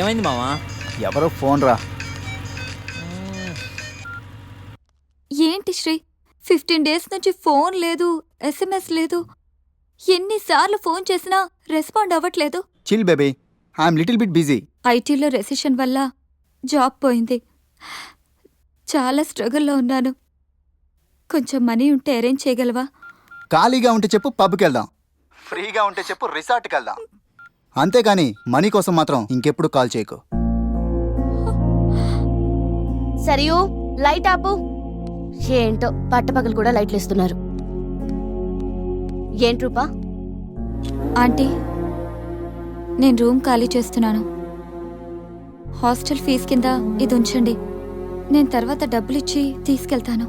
ఏమైంది మావా? ఎవరో ఫోన్ రా. ఏంటి శ్రీ, 15 డేస్ నుంచి ఫోన్ లేదు, SMS లేదు. ఎన్నిసార్లు ఫోన్ చేసినా రెస్పాండ్ అవ్వట్లేదు. Chill baby, I'm little bit busy. ఐటీలో రెసిషన్ వల్ల జాబ్ పోయింది. చాలా స్ట్రగుల్లో ఉన్నాను. కొంచెం మనీ ఉంటే అరేంజ్ చేయగలవా? ఖాళీగా ఉంటే చెప్పు, పబ్కి వెళ్దాం. ఫ్రీగా ఉంటే చెప్పు, రిసార్ట్కి వెళ్దాం. అంతేగాని మనీ కోసం మాత్రం ఇంకెప్పుడు కాల్ చేయకు. సరియు, లైట్ ఆపు. ఏంటో పట్టపగలు కూడా లైట్లు ఇస్తున్నారు. ఏంటి రూపా? ఆంటీ, నేను రూమ్ ఖాళీ చేస్తున్నాను. హాస్టల్ ఫీజు కింద ఇది ఉంచండి. నేను తర్వాత డబ్బులిచ్చి తీసుకెళ్తాను.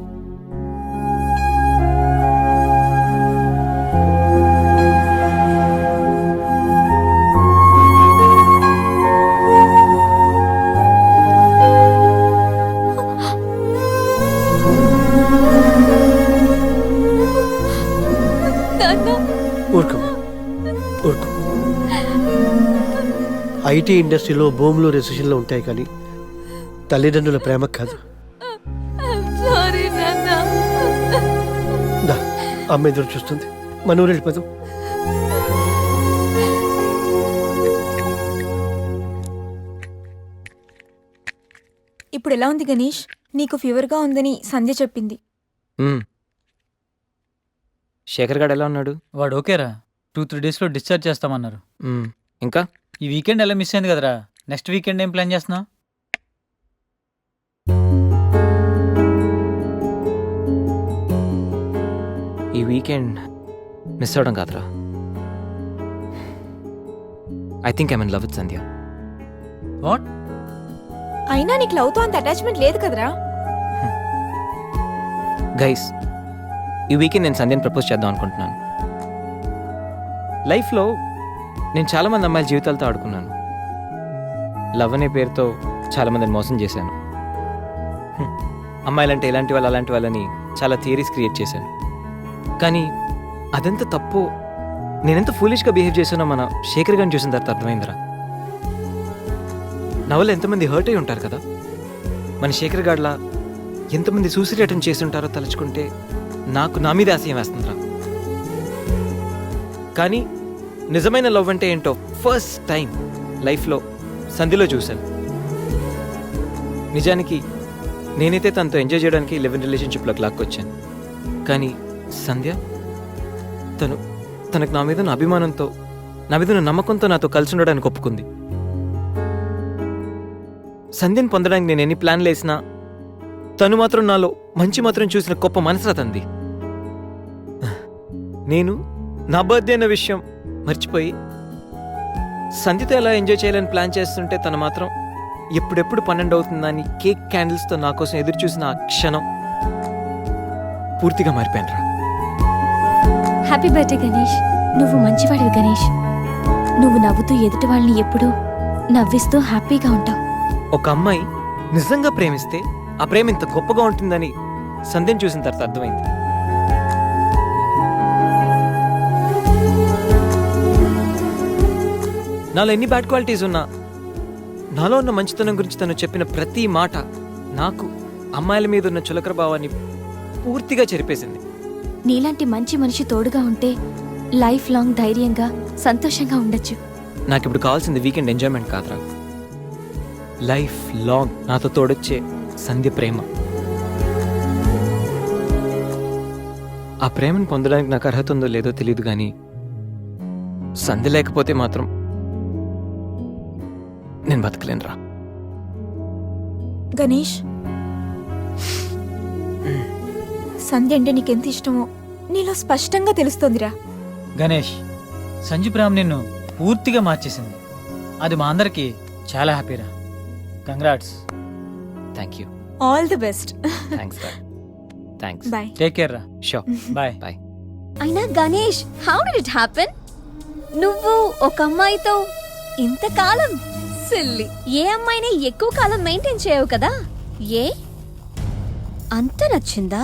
ఊరుకో. ఐటీ ఇండస్ట్రీలో భూములు రెసిషన్లో ఉంటాయి, కానీ తల్లిదండ్రుల ప్రేమ కాదు. అమ్మ ఎదురు చూస్తుంది. మన ఊరు వెళ్ళిపోదాం. ఇప్పుడు ఎలా ఉంది గణేష్? నీకు ఫీవర్గా ఉందని సంధ్య చెప్పింది. శేఖర్ గారు ఎలా ఉన్నాడు? వాడు ఓకేరా, 2-3 డేస్లో డిశ్చార్జ్ చేస్తామన్నారు. ఇంకా ఈ వీకెండ్ ఎలా మిస్ అయింది కదరా. నెక్స్ట్ వీకెండ్ ఏం ప్లాన్ చేస్తున్నావు? ఈ వీకెండ్ మిస్ అవడం కాదురా. I think I'm in love with Sandhya. What? అయినా నీకు లవ్తో అంత అటాచ్మెంట్ లేదు కదరా. గైస్, ఈ వీకెండ్ నేను సంధ్యని ప్రపోజ్ చేద్దాం అనుకుంటున్నాను. లైఫ్లో నేను చాలామంది అమ్మాయిల జీవితాలతో ఆడుకున్నాను. లవ్ అనే పేరుతో చాలామందిని మోసం చేశాను. అమ్మాయిలంటే ఇలాంటి వాళ్ళు అలాంటి వాళ్ళని చాలా థియరీస్ క్రియేట్ చేశాను. కానీ అదెంత తప్పు, నేనెంత ఫూలిష్గా బిహేవ్ చేశానో మన శేఖర్ గారిని చూసిన తర్వాత అర్థమైందిరా. నా వల్ల ఎంతమంది హర్ట్ అయి ఉంటారు కదా. మన శేఖర్ గారిలా ఎంతమంది సూసైడ్ అటెంప్ట్ చేసి ఉంటారో తలుచుకుంటే నాకు నా మీద ఆశయం వేస్తుందిరా. కానీ నిజమైన లవ్ అంటే ఏంటో ఫస్ట్ టైం లైఫ్లో సంధిలో చూశాను. నిజానికి నేనైతే తనతో ఎంజాయ్ చేయడానికి లివ్ ఇన్ రిలేషన్షిప్లోకి లాక్కొచ్చాను. కానీ సంధ్య తనకు నా మీద అభిమానంతో, నా మీద నమ్మకంతో నాతో కలిసి ఉండడానికి ఒప్పుకుంది. సంధ్యను పొందడానికి నేను ఎన్ని ప్లాన్లు వేసినా తను మాత్రం నాలో మంచి మాత్రం చూసిన గొప్ప మనసురా తంది. నేను నా బర్త్డే అన్న విషయం మర్చిపోయి సంధ్యతో ఎలా ఎంజాయ్ చేయాలని ప్లాన్ చేస్తుంటే తను మాత్రం ఎప్పుడెప్పుడు 12 అవుతుందని కేక్ క్యాండిల్స్తో నా కోసం ఎదురు చూసిన ఆ క్షణం పూర్తిగా మారిపోయాను రా. Happy birthday Ganesh. నువ్వు మంచివాడివి గణేష్. నువ్వు నవ్వుతూ ఎదుటి వాళ్ళని ఎప్పుడూ నవ్విస్తూ హ్యాపీగా ఉంటావు. ఒక అమ్మాయి నిజంగా ప్రేమిస్తే ఆ ప్రేమ ఇంత గొప్పగా ఉంటుందని సంధ్యను చూసిన తర్వాత అర్థమైంది. నాలో ఎన్ని బ్యాడ్ క్వాలిటీస్ ఉన్నా నాలో ఉన్న మంచితనం గురించి తను చెప్పిన ప్రతి మాట నాకు అమ్మాయిల మీద ఉన్న చులకర భావాన్ని పూర్తిగా చెరిపేసింది. నీలాంటి మంచి మనిషి తోడుగా ఉంటే లైఫ్ లాంగ్ ధైర్యంగా సంతోషంగా ఉండొచ్చు. నాకు ఇప్పుడు కావాల్సింది వీకెండ్ ఎంజాయ్మెంట్ కాదురా, లైఫ్ లాంగ్ నాతో తోడొచ్చే సంధ్య ప్రేమ. ఆ ప్రేమను పొందడానికి నాకు అర్హత ఉందో లేదో తెలియదు, కానీ సంధ్య లేకపోతే మాత్రం నేను బతకలేనురా. గణేష్, సంధ్య అంటే నీకెంత ఇష్టమో నీలో స్పష్టంగా తెలుస్తోందిరా. గణేష్, సంజు ప్రేమ నిన్ను పూర్తిగా మార్చేసింది. అది మా అందరికి చాలా హ్యాపీరా. Congrats. Thank you. All the best. Thanks రా. థ్యాంక్స్. బాయ్. టేక్ కేర్ రా. షూర్. బాయ్. బాయ్. అయినా Ganesh, how did it happen? నువ్వు ఒక అమ్మాయితో ఇంతకాలం సిల్లీ. ఏ అమ్మాయిని ఎక్కువ కాలం మెయింటైన్ చేయవు కదా. ఏ అంత నచ్చిందా?